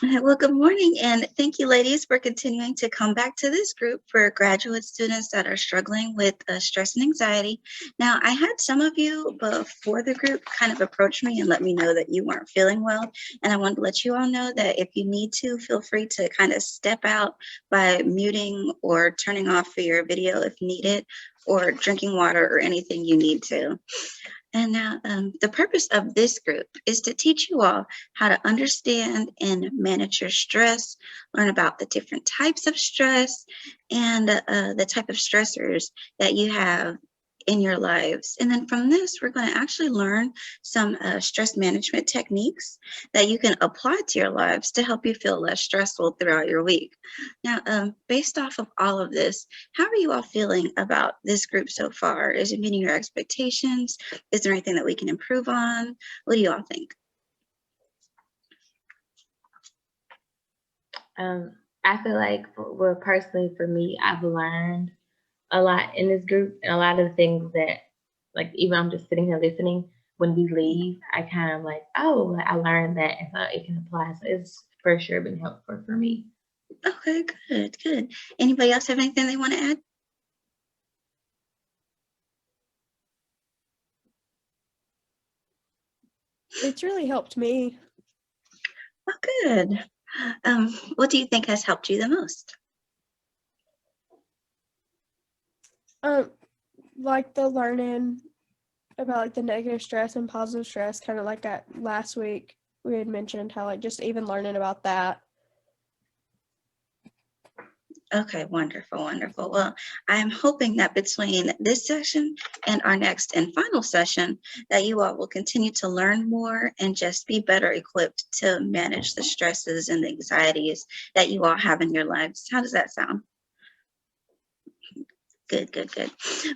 Well, good morning, and thank you, ladies, for continuing to come back to this group for graduate students that are struggling with stress and anxiety. Now, I had some of you before the group kind of approach me and let me know that you weren't feeling well, and I wanted to let you all know that if you need to, feel free to kind of step out by muting or turning off your video if needed, or drinking water or anything you need to. And now, the purpose of this group is to teach you all how to understand and manage your stress, learn about the different types of stress, and the type of stressors that you have in your lives. And then from this, we're going to actually learn some stress management techniques that you can apply to your lives to help you feel less stressful throughout your week. Now, based off of all of this, how are you all feeling about this group so far? Is it meeting your expectations? Is there anything that we can improve on? What do you all think? I feel like, well, personally for me, I've learned a lot in this group, and a lot of the things that, like, even I'm just sitting here listening, when we leave, I kind of like, oh, I learned that, and so it can apply. So it's for sure been helpful for me. Okay, good, good. Anybody else have anything they want to add? It's really helped me. Oh, good. What do you think has helped you the most? Like the learning about like the negative stress and positive stress, kind of like that last week we had mentioned how like just even learning about that. Okay, wonderful, wonderful. Well, I'm hoping that between this session and our next and final session, that you all will continue to learn more and just be better equipped to manage the stresses and the anxieties that you all have in your lives. How does that sound? Good, good, good.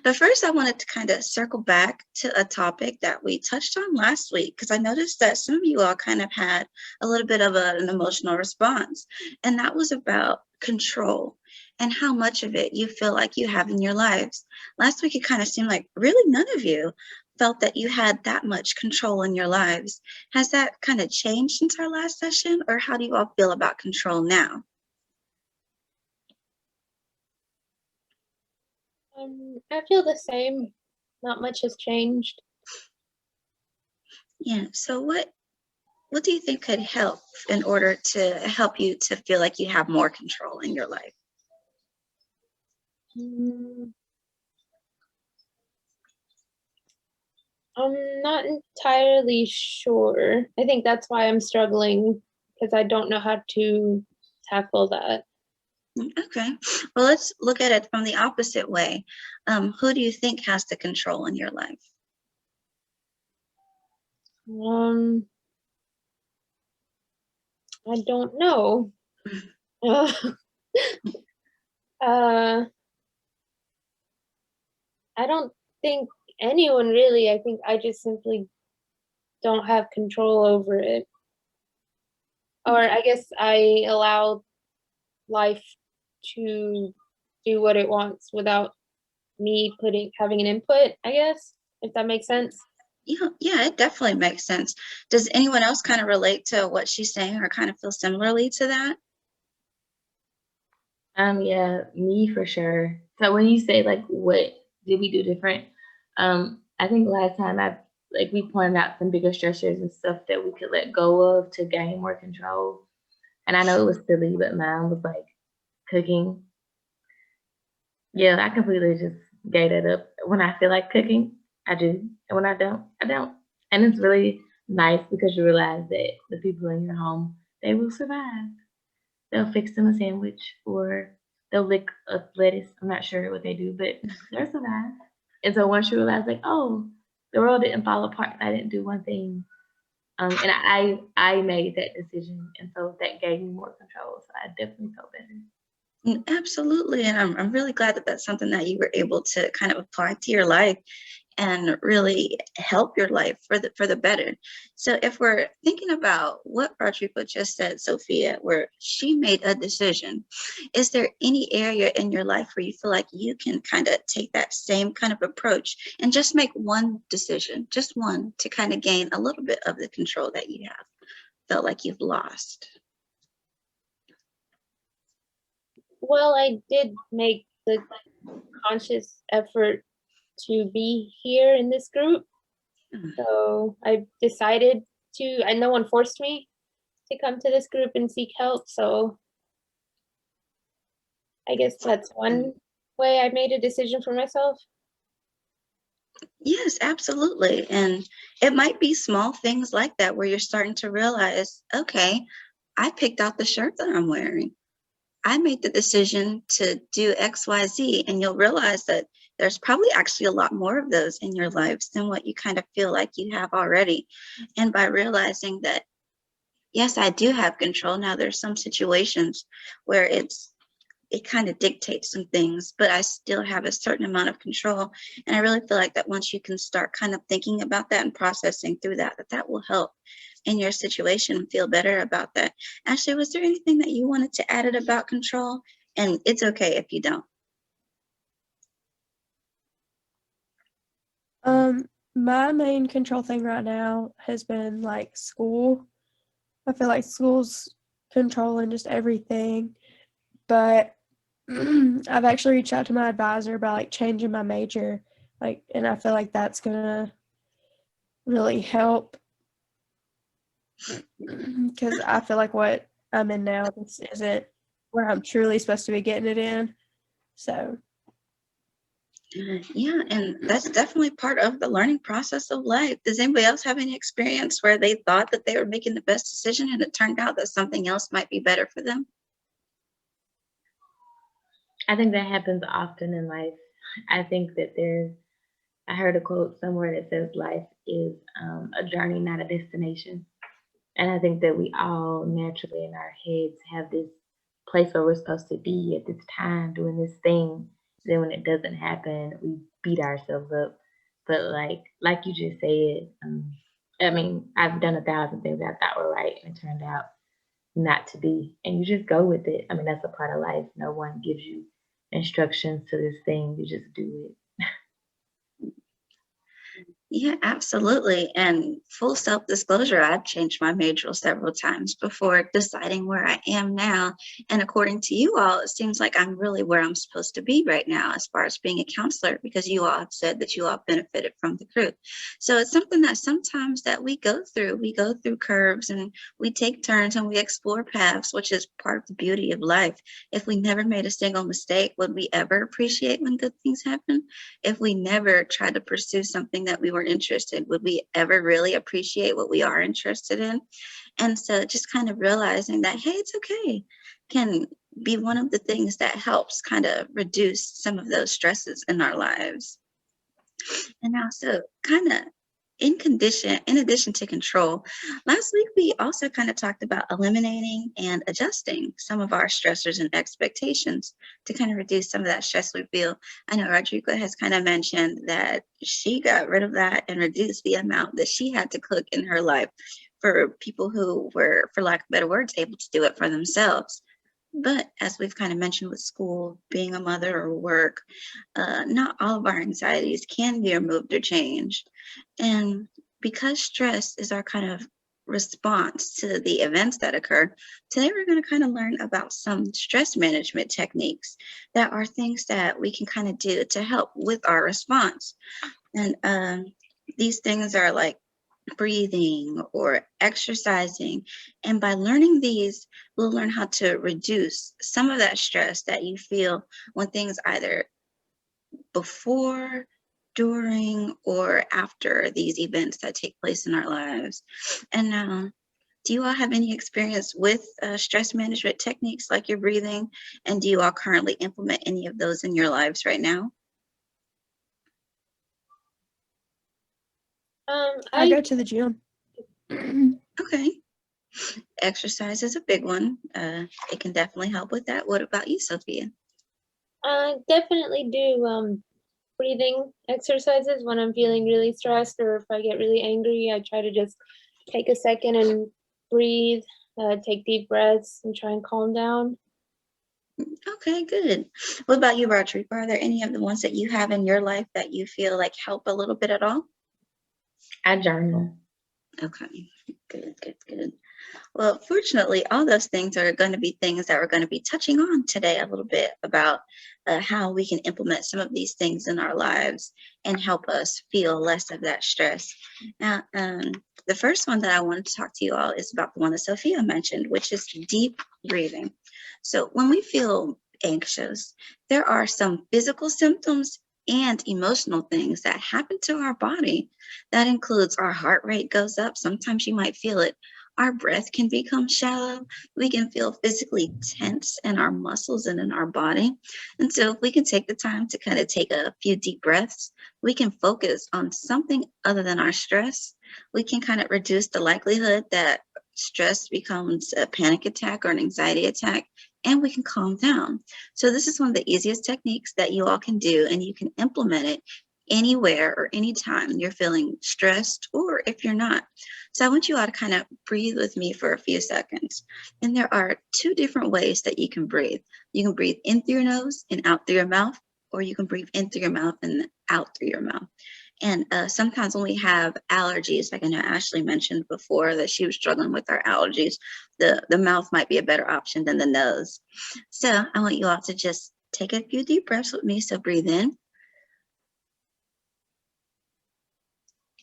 But first, I wanted to kind of circle back to a topic that we touched on last week, because I noticed that some of you all kind of had a little bit of an emotional response, and that was about control and how much of it you feel like you have in your lives. Last week, it kind of seemed like really none of you felt that you had that much control in your lives. Has that kind of changed since our last session, or how do you all feel about control now? I feel the same. Not much has changed. Yeah, so what do you think could help in order to help you to feel like you have more control in your life? I'm not entirely sure. I think that's why I'm struggling, because I don't know how to tackle that. Okay, well, let's look at it from the opposite way. Who do you think has the control in your life? I don't know. uh, I don't think anyone really. I think I just simply don't have control over it. Or I guess I allow life to do what it wants without me having an input, I guess, if that makes sense. Yeah, it definitely makes sense. Does anyone else kind of relate to what she's saying or kind of feel similarly to that? Yeah, me for sure. So when you say like what did we do different? I think last time we pointed out some bigger stressors and stuff that we could let go of to gain more control. And I know it was silly, but mine was like cooking. Yeah, I completely just gave that up. When I feel like cooking, I do. And when I don't, I don't. And it's really nice because you realize that the people in your home, they will survive. They'll fix them a sandwich or they'll lick a lettuce. I'm not sure what they do, but they'll survive. And so once you realize, like, oh, the world didn't fall apart. I didn't do one thing. And I made that decision, and so that gave me more control. So I definitely felt better. Absolutely, and I'm really glad that that's something that you were able to kind of apply to your life and really help your life for the better. So if we're thinking about what Rodrigo just said, Sophia, where she made a decision, is there any area in your life where you feel like you can kind of take that same kind of approach and just make one decision, just one, to kind of gain a little bit of the control that you have felt like you've lost? Well, I did make the conscious effort to be here in this group. So I decided to, and no one forced me to come to this group and seek help. So I guess that's one way I made a decision for myself. Yes, absolutely. And it might be small things like that where you're starting to realize, okay, I picked out the shirt that I'm wearing. I made the decision to do XYZ, and you'll realize that there's probably actually a lot more of those in your lives than what you kind of feel like you have already. And by realizing that, yes, I do have control. Now, there's some situations where it kind of dictates some things, but I still have a certain amount of control. And I really feel like that once you can start kind of thinking about that and processing through that, that will help in your situation feel better about that. Ashley, was there anything that you wanted to add it about control? And it's okay if you don't. My main control thing right now has been like school. I feel like school's controlling just everything, but I've actually reached out to my advisor about like changing my major, like, and I feel like that's gonna really help because I feel like what I'm in now, this isn't where I'm truly supposed to be getting it in. So Yeah, and that's definitely part of the learning process of life. Does anybody else have any experience where they thought that they were making the best decision and it turned out that something else might be better for them? I think that happens often in life. I think that I heard a quote somewhere that says life is a journey, not a destination. And I think that we all naturally in our heads have this place where we're supposed to be at this time doing this thing. Then when it doesn't happen, we beat ourselves up. But like you just said, I mean, I've done 1,000 things I thought were right and it turned out not to be. And you just go with it. I mean, that's a part of life. No one gives you instructions to this thing. You just do it. Yeah, absolutely. And full self-disclosure, I've changed my major several times before deciding where I am now. And according to you all, it seems like I'm really where I'm supposed to be right now as far as being a counselor, because you all have said that you all benefited from the group. So it's something that sometimes that we go through. We go through curves and we take turns and we explore paths, which is part of the beauty of life. If we never made a single mistake, would we ever appreciate when good things happen? If we never tried to pursue something that we were interested, would we ever really appreciate what we are interested in? And so just kind of realizing that, hey, it's okay, can be one of the things that helps kind of reduce some of those stresses in our lives. And also kind of in addition to control, last week we also kind of talked about eliminating and adjusting some of our stressors and expectations to kind of reduce some of that stress we feel. I know Rodrigo has kind of mentioned that she got rid of that and reduced the amount that she had to cook in her life for people who were, for lack of better words, able to do it for themselves. But as we've kind of mentioned with school, being a mother or work, not all of our anxieties can be removed or changed. And because stress is our kind of response to the events that occur, today we're going to kind of learn about some stress management techniques that are things that we can kind of do to help with our response. And these things are like breathing or exercising. And by learning these, we'll learn how to reduce some of that stress that you feel when things either before, during, or after these events that take place in our lives. And now, do you all have any experience with stress management techniques like your breathing? And do you all currently implement any of those in your lives right now? I go to the gym. Okay. Exercise is a big one. It can definitely help with that. What about you, Sophia? definitely do breathing exercises when I'm feeling really stressed or if I get really angry. I try to just take a second and breathe, take deep breaths, and try and calm down. Okay, good. What about you, Rodrigo? Are there any of the ones that you have in your life that you feel like help a little bit at all? I journal. Okay, good, good, good. Well, fortunately, all those things are going to be things that we're going to be touching on today a little bit about how we can implement some of these things in our lives and help us feel less of that stress. Now, the first one that I wanted to talk to you all is about the one that Sophia mentioned, which is deep breathing. So when we feel anxious, there are some physical symptoms and emotional things that happen to our body. That includes our heart rate goes up. Sometimes you might feel it. Our breath can become shallow. We can feel physically tense in our muscles and in our body. And so if we can take the time to kind of take a few deep breaths, we can focus on something other than our stress. We can kind of reduce the likelihood that stress becomes a panic attack or an anxiety attack, and we can calm down. So this is one of the easiest techniques that you all can do, and you can implement it anywhere or anytime you're feeling stressed or if you're not. So I want you all to kind of breathe with me for a few seconds. And there are two different ways that you can breathe. You can breathe in through your nose and out through your mouth, or you can breathe in through your mouth and out through your mouth. And sometimes when we have allergies, like I know Ashley mentioned before that she was struggling with her allergies, the mouth might be a better option than the nose. So I want you all to just take a few deep breaths with me. So breathe in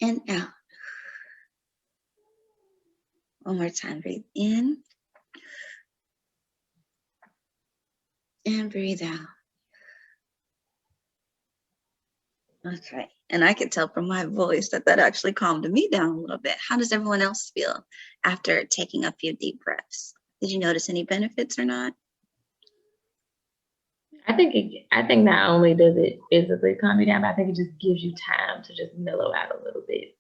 and out. One more time, breathe in and breathe out. Okay, and I could tell from my voice that that actually calmed me down a little bit. How does everyone else feel after taking a few deep breaths? Did you notice any benefits or not? I think not only does it physically calm you down, but I think it just gives you time to just mellow out a little bit.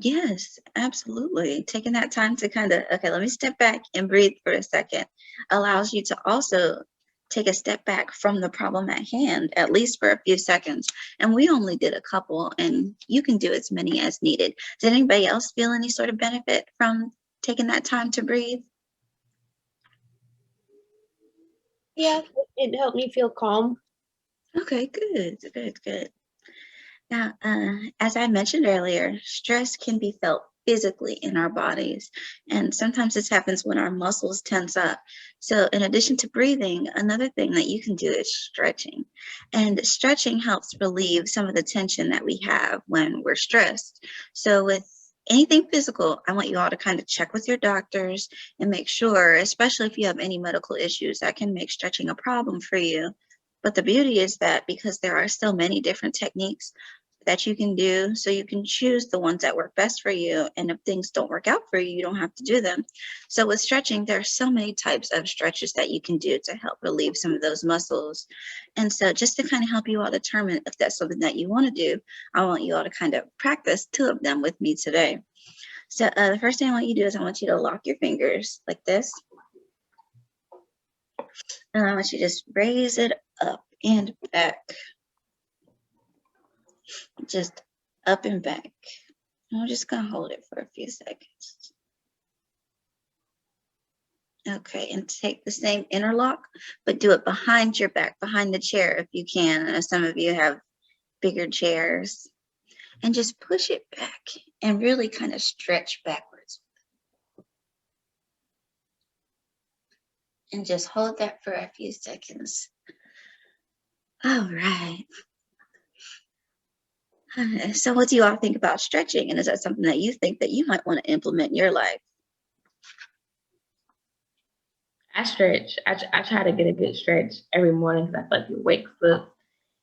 Yes, absolutely. Taking that time to kind of, okay, let me step back and breathe for a second allows you to also take a step back from the problem at hand, at least for a few seconds. And we only did a couple, and you can do as many as needed. Did anybody else feel any sort of benefit from taking that time to breathe? Yeah, it helped me feel calm. Okay, good, good, good. Now, as I mentioned earlier, stress can be felt physically in our bodies, and sometimes this happens when our muscles tense up. So, in addition to breathing, another thing that you can do is stretching. And stretching helps relieve some of the tension that we have when we're stressed. So, with anything physical, I want you all to kind of check with your doctors and make sure, especially if you have any medical issues, that can make stretching a problem for you. But the beauty is that because there are so many different techniques that you can do, so you can choose the ones that work best for you. And if things don't work out for you, you don't have to do them. So with stretching, there are so many types of stretches that you can do to help relieve some of those muscles. And so just to kind of help you all determine if that's something that you want to do, I want you all to kind of practice two of them with me today. So the first thing I want you to do is I want you to lock your fingers like this. And I want you to just raise it up and back. Just up and back. And we're just going to hold it for a few seconds. Okay, and take the same interlock, but do it behind your back, behind the chair if you can. I know some of you have bigger chairs. And just push it back and really kind of stretch backwards. And just hold that for a few seconds. All right. So what do you all think about stretching? And is that something that you think that you might want to implement in your life? I stretch. I try to get a good stretch every morning because I feel like it wakes up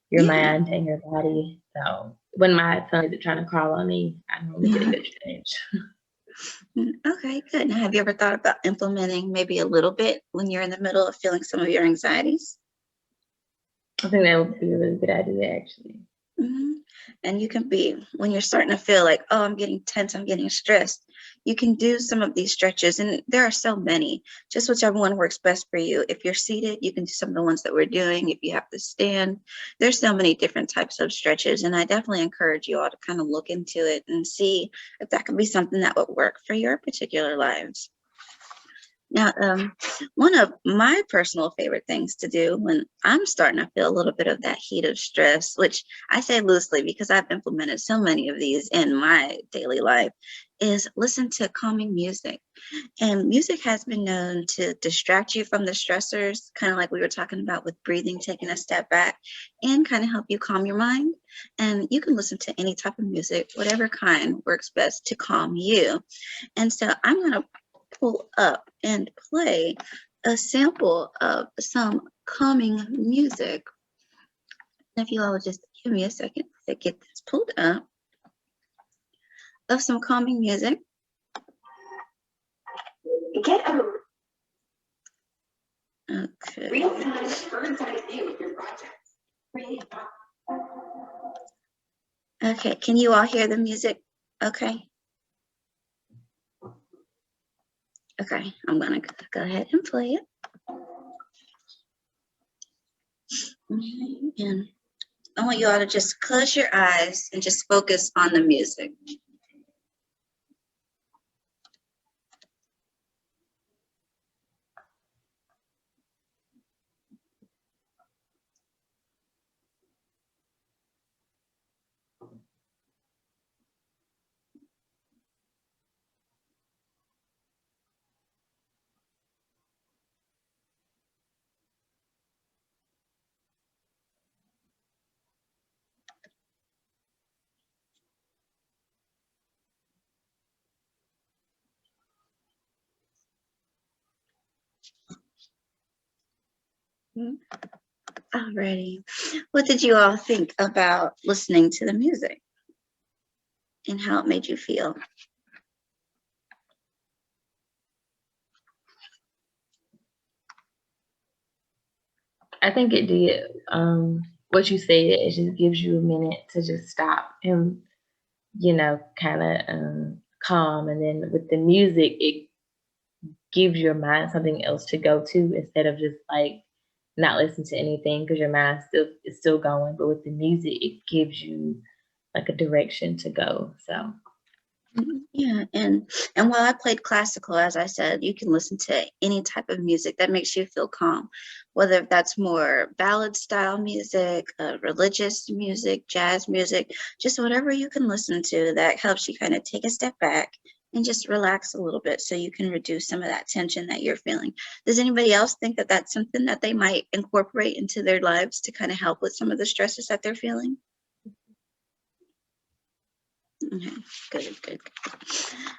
your mind and your body. So when my son is trying to crawl on me, I normally get a good stretch. Okay, good. Now, have you ever thought about implementing maybe a little bit when you're in the middle of feeling some of your anxieties? I think that would be a really good idea, actually. Mm-hmm. And you can be, when you're starting to feel like, oh, I'm getting tense, I'm getting stressed, you can do some of these stretches. And there are so many, just whichever one works best for you. If you're seated, you can do some of the ones that we're doing. If you have to stand, there's so many different types of stretches. And I definitely encourage you all to kind of look into it and see if that could be something that would work for your particular lives. Now, one of my personal favorite things to do when I'm starting to feel a little bit of that heat of stress, which I say loosely because I've implemented so many of these in my daily life, is listen to calming music. And music has been known to distract you from the stressors, kind of like we were talking about with breathing, taking a step back, and kind of help you calm your mind. And you can listen to any type of music, whatever kind works best to calm you. And so I'm going to pull up and play a sample of some calming music. If you all would just give me a second to get this pulled up of some calming music. Get a okay. Real-time bird's-eye view of your project. Okay, can you all hear the music? Okay. Okay, I'm gonna go ahead and play it. And I want you all to just close your eyes and just focus on the music. Alrighty. What did you all think about listening to the music and how it made you feel? I think it did. What you said, it just gives you a minute to just stop and, kind of calm. And then with the music, it gives your mind something else to go to instead of just like not listen to anything because your mind is still going. But with the music, it gives you like a direction to go. So Yeah, and while I played classical, as I said, you can listen to any type of music that makes you feel calm, whether that's more ballad style music, religious music, jazz music, just whatever you can listen to that helps you kind of take a step back and just relax a little bit so you can reduce some of that tension that you're feeling. Does anybody else think that that's something that they might incorporate into their lives to kind of help with some of the stresses that they're feeling? Okay, good.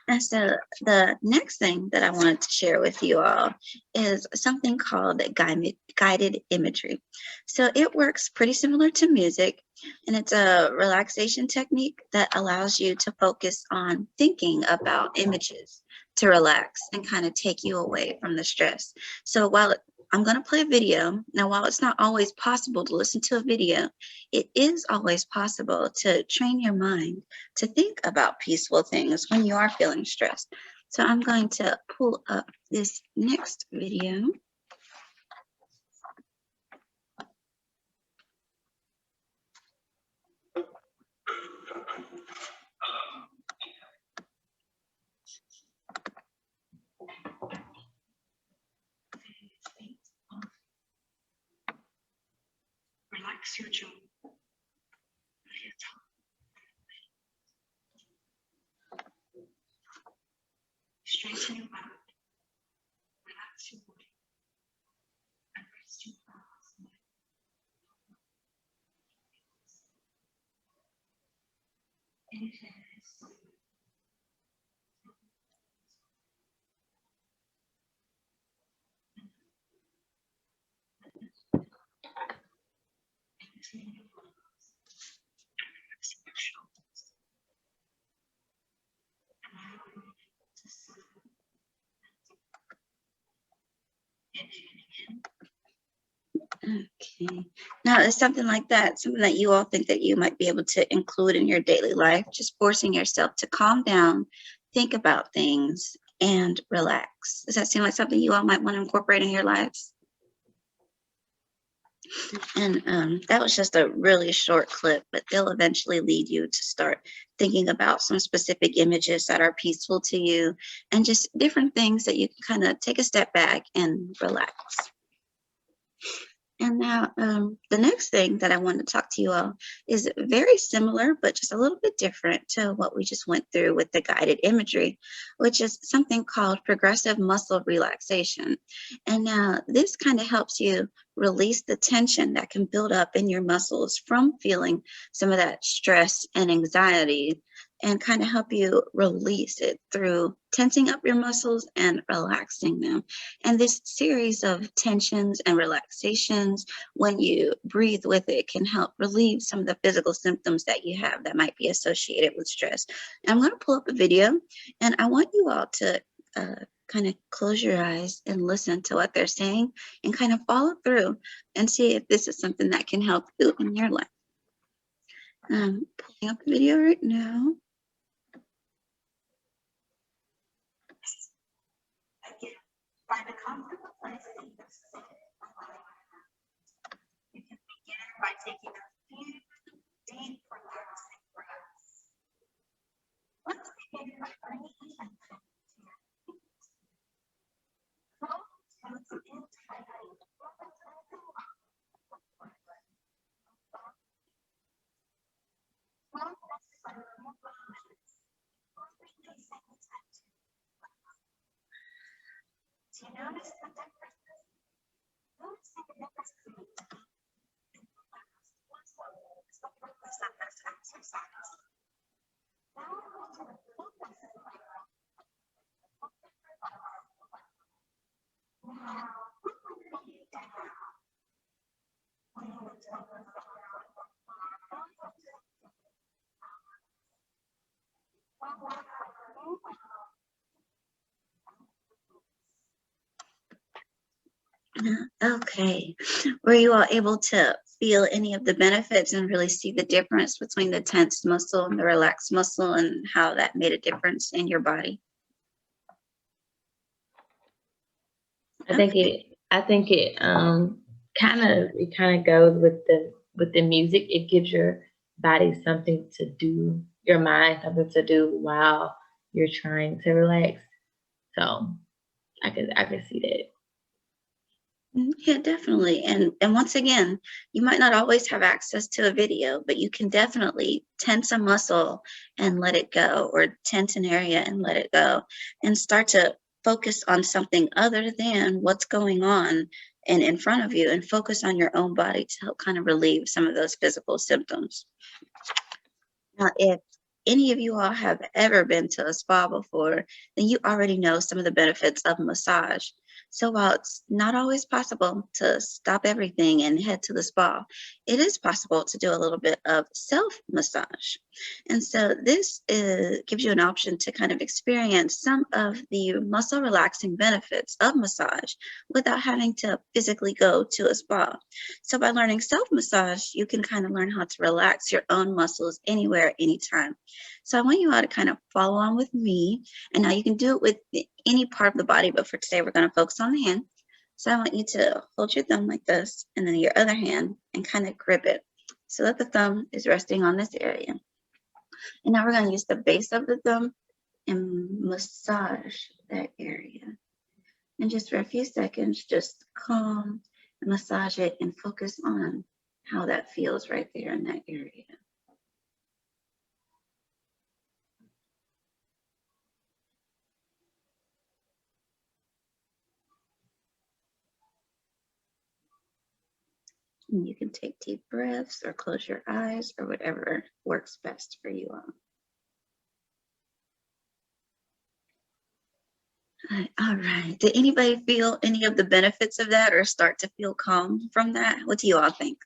And so the next thing that I wanted to share with you all is something called guided imagery. So it works pretty similar to music, and it's a relaxation technique that allows you to focus on thinking about images to relax and kind of take you away from the stress. So I'm going to play a video. Now, while it's not always possible to listen to a video, it is always possible to train your mind to think about peaceful things when you are feeling stressed. So I'm going to pull up this next video. Relax your jaw. Straighten your back. Relax your body. And rest your arms. Okay. Now, it's something like that, something that you all think that you might be able to include in your daily life, just forcing yourself to calm down, think about things, and relax. Does that seem like something you all might want to incorporate in your lives? And that was just a really short clip, but they'll eventually lead you to start thinking about some specific images that are peaceful to you and just different things that you can kind of take a step back and relax. And now the next thing that I want to talk to you all is very similar, but just a little bit different to what we just went through with the guided imagery, which is something called progressive muscle relaxation. And now this kind of helps you release the tension that can build up in your muscles from feeling some of that stress and anxiety, and kind of help you release it through tensing up your muscles and relaxing them. And this series of tensions and relaxations, when you breathe with it, can help relieve some of the physical symptoms that you have that might be associated with stress. And I'm going to pull up a video, and I want you all to kind of close your eyes and listen to what they're saying and kind of follow through and see if this is something that can help you in your life. Pulling up the video right now. Find a comfortable place. You can begin by taking a few deep, relaxing breaths. Let's begin by bringing attention to your feet. Close toes in tightly. Focus on your movements. Releasing the tension. Do you notice the difference? Noticing the difference between is the purpose of this exercise. Now we're going to focus now put your feet down. Okay. Were you all able to feel any of the benefits and really see the difference between the tense muscle and the relaxed muscle and how that made a difference in your body? I think it kind of goes with the music. It gives your body something to do, your mind something to do while you're trying to relax. So I can see that. Yeah, definitely. And once again, you might not always have access to a video, but you can definitely tense a muscle and let it go, or tense an area and let it go, and start to focus on something other than what's going on and in front of you, and focus on your own body to help kind of relieve some of those physical symptoms. Now, if any of you all have ever been to a spa before, then you already know some of the benefits of massage. So while it's not always possible to stop everything and head to the spa, it is possible to do a little bit of self-massage. And so this gives you an option to kind of experience some of the muscle relaxing benefits of massage without having to physically go to a spa. So by learning self-massage, you can kind of learn how to relax your own muscles anywhere, anytime. So I want you all to kind of follow on with me. And now you can do it with any part of the body, but for today, we're going to focus on the hand. So I want you to hold your thumb like this, and then your other hand, and kind of grip it so that the thumb is resting on this area. And now we're going to use the base of the thumb and massage that area. And just for a few seconds, just calm and massage it and focus on how that feels right there in that area. And you can take deep breaths or close your eyes or whatever works best for you all. All right. Did anybody feel any of the benefits of that or start to feel calm from that? What do you all think?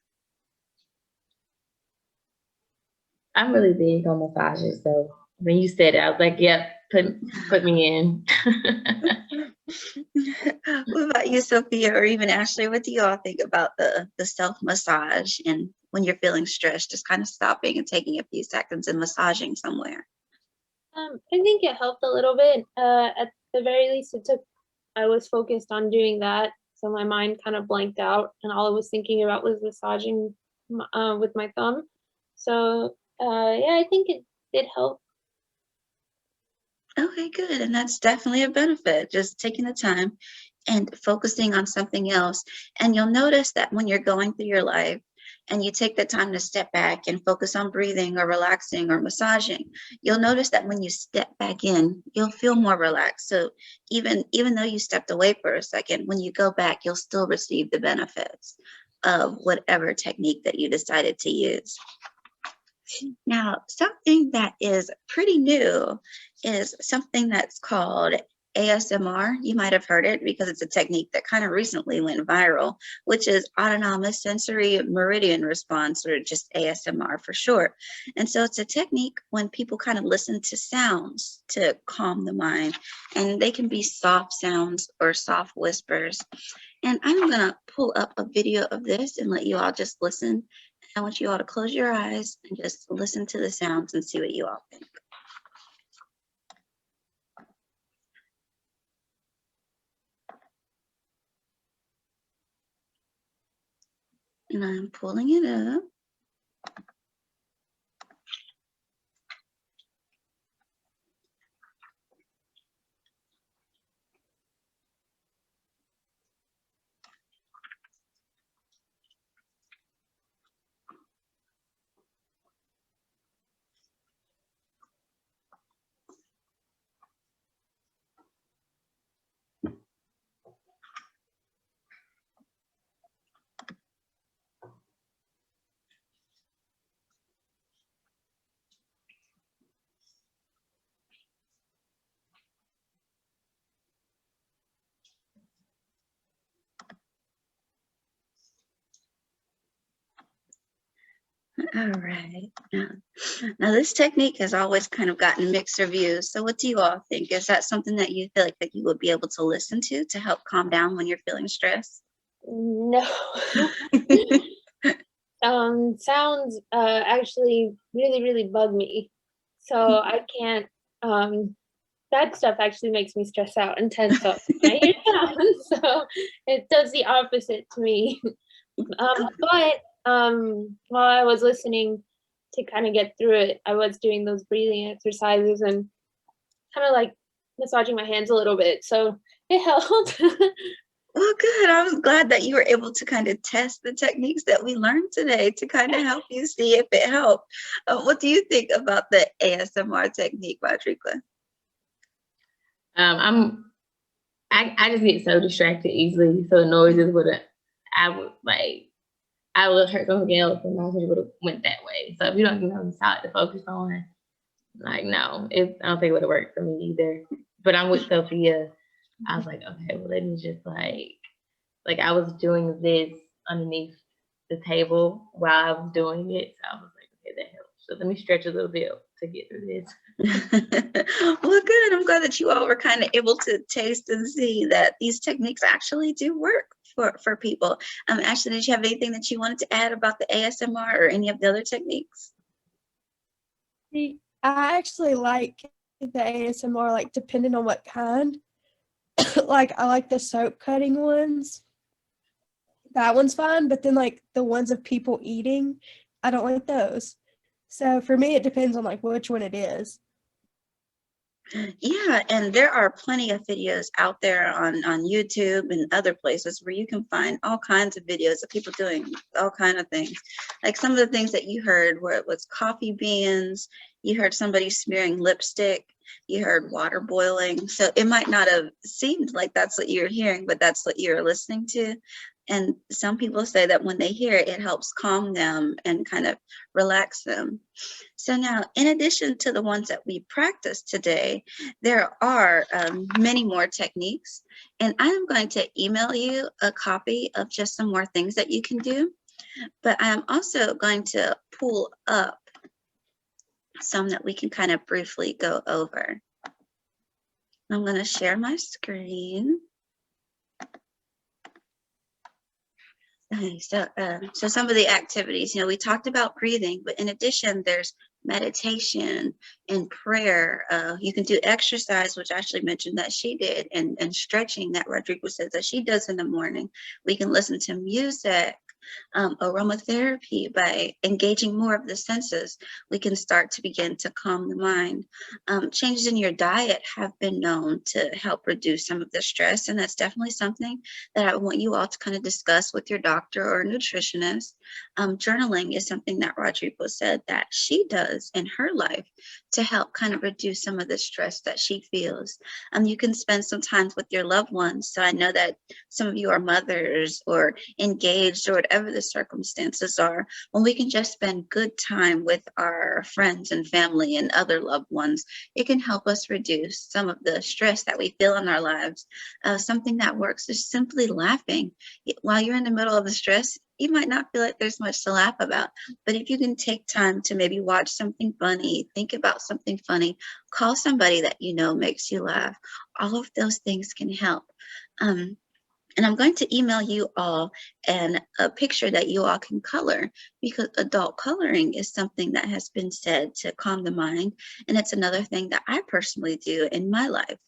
I'm really big on massages, so when you said it, I was like, "Yep, put me in." What about you, Sophia, or even Ashley? What do you all think about the self-massage, and when you're feeling stressed, just kind of stopping and taking a few seconds and massaging somewhere? I think it helped a little bit. At the very least, I was focused on doing that, So my mind kind of blanked out, and all I was thinking about was massaging with my thumb. So yeah, I think it did help. Okay, good. And that's definitely a benefit, just taking the time and focusing on something else. And you'll notice that when you're going through your life and you take the time to step back and focus on breathing or relaxing or massaging, you'll notice that when you step back in, you'll feel more relaxed. So even though you stepped away for a second, when you go back, you'll still receive the benefits of whatever technique that you decided to use. Now, something that is pretty new is something that's called ASMR. You might have heard it because it's a technique that kind of recently went viral, which is autonomous sensory meridian response, or just ASMR for short. And so it's a technique when people kind of listen to sounds to calm the mind, and they can be soft sounds or soft whispers. And I'm going to pull up a video of this and let you all just listen. I want you all to close your eyes and just listen to the sounds and see what you all think. And I'm pulling it up. All right. Now this technique has always kind of gotten mixed reviews. So what do you all think? Is that something that you feel like that you would be able to listen to help calm down when you're feeling stressed? No. Sounds actually really bug me. So I can't, that stuff actually makes me stress out and tense up when I hear sounds. So it does the opposite to me. But while I was listening to kind of get through it, I was doing those breathing exercises and kind of like massaging my hands a little bit. So it helped. Well, good. I was glad that you were able to kind of test the techniques that we learned today to kind of help you see if it helped. What do you think about the ASMR technique, Patricia? I just get so distracted easily. So the noises I would hurt something else and my attention would have went that way. So if you don't even know solid to focus on, like no, I don't think it would have worked for me either. But I'm with Sophia. I was like, okay, well let me just like I was doing this underneath the table while I was doing it. So I was like, okay, that helps. So let me stretch a little bit to get through this. Well, good. I'm glad that you all were kind of able to taste and see that these techniques actually do work for people. Ashley, did you have anything that you wanted to add about the ASMR or any of the other techniques? I actually like the ASMR, like depending on what kind. Like I like the soap cutting ones. That one's fine, but then like the ones of people eating, I don't like those. So for me, it depends on like which one it is. Yeah, and there are plenty of videos out there on YouTube and other places where you can find all kinds of videos of people doing all kind of things. Like some of the things that you heard where it was coffee beans, you heard somebody smearing lipstick, you heard water boiling. So it might not have seemed like that's what you're hearing, but that's what you're listening to. And some people say that when they hear it, it helps calm them and kind of relax them. So now, in addition to the ones that we practiced today, there are many more techniques, and I'm going to email you a copy of just some more things that you can do, but I'm also going to pull up some that we can kind of briefly go over. I'm going to share my screen. Okay, so some of the activities, we talked about breathing, but in addition, there's meditation and prayer. You can do exercise, which Ashley mentioned that she did, and stretching that Rodrigo says that she does in the morning. We can listen to music. Aromatherapy. By engaging more of the senses, we can start to begin to calm the mind. Changes in your diet have been known to help reduce some of the stress, and that's definitely something that I want you all to kind of discuss with your doctor or nutritionist. Journaling is something that Rodrigo said that she does in her life to help kind of reduce some of the stress that she feels. You can spend some time with your loved ones. So I know that some of you are mothers or engaged or whatever the circumstances are, when we can just spend good time with our friends and family and other loved ones, it can help us reduce some of the stress that we feel in our lives. Something that works is simply laughing. While you're in the middle of the stress, you might not feel like there's much to laugh about, but if you can take time to maybe watch something funny, think about something funny, call somebody that you know makes you laugh, all of those things can help. And I'm going to email you all a picture that you all can color, because adult coloring is something that has been said to calm the mind. And it's another thing that I personally do in my life.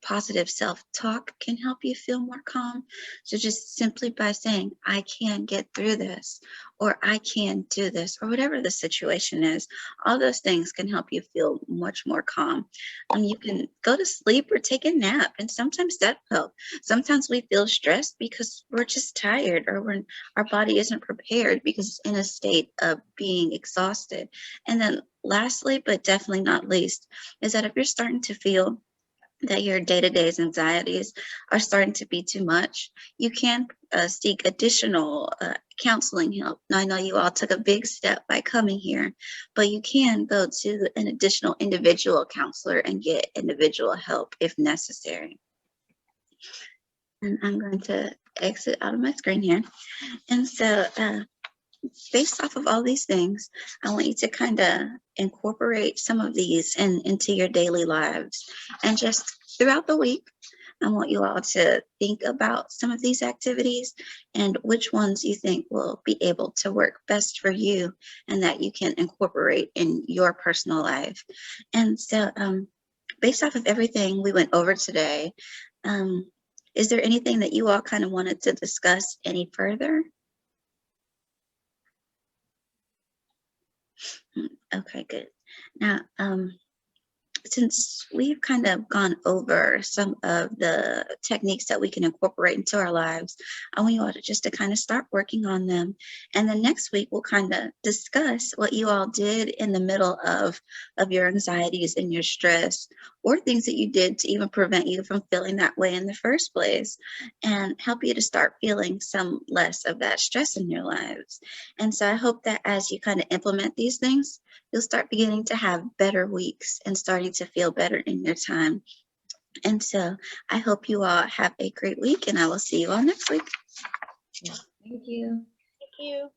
Positive self-talk can help you feel more calm. So just simply by saying, I can get through this, or I can do this, or whatever the situation is, all those things can help you feel much more calm. You can go to sleep or take a nap, and sometimes that helps. Sometimes we feel stressed because we're just tired, or our body isn't prepared because it's in a state of being exhausted. And then lastly, but definitely not least, is that if you're starting to feel that your day-to-day anxieties are starting to be too much, you can seek additional counseling help. Now, I know you all took a big step by coming here, but you can go to an additional individual counselor and get individual help if necessary. And I'm going to exit out of my screen here. And so based off of all these things, I want you to kind of incorporate some of these into your daily lives. And just throughout the week, I want you all to think about some of these activities and which ones you think will be able to work best for you and that you can incorporate in your personal life. And so based off of everything we went over today, is there anything that you all kind of wanted to discuss any further? Okay, good. Now, since we've kind of gone over some of the techniques that we can incorporate into our lives, I want you all to kind of start working on them. And then next week, we'll kind of discuss what you all did in the middle of your anxieties and your stress, or things that you did to even prevent you from feeling that way in the first place, and help you to start feeling some less of that stress in your lives. And so I hope that as you kind of implement these things, you'll start beginning to have better weeks and starting to feel better in your time. And so I hope you all have a great week, and I will see you all next week. Thank you. Thank you.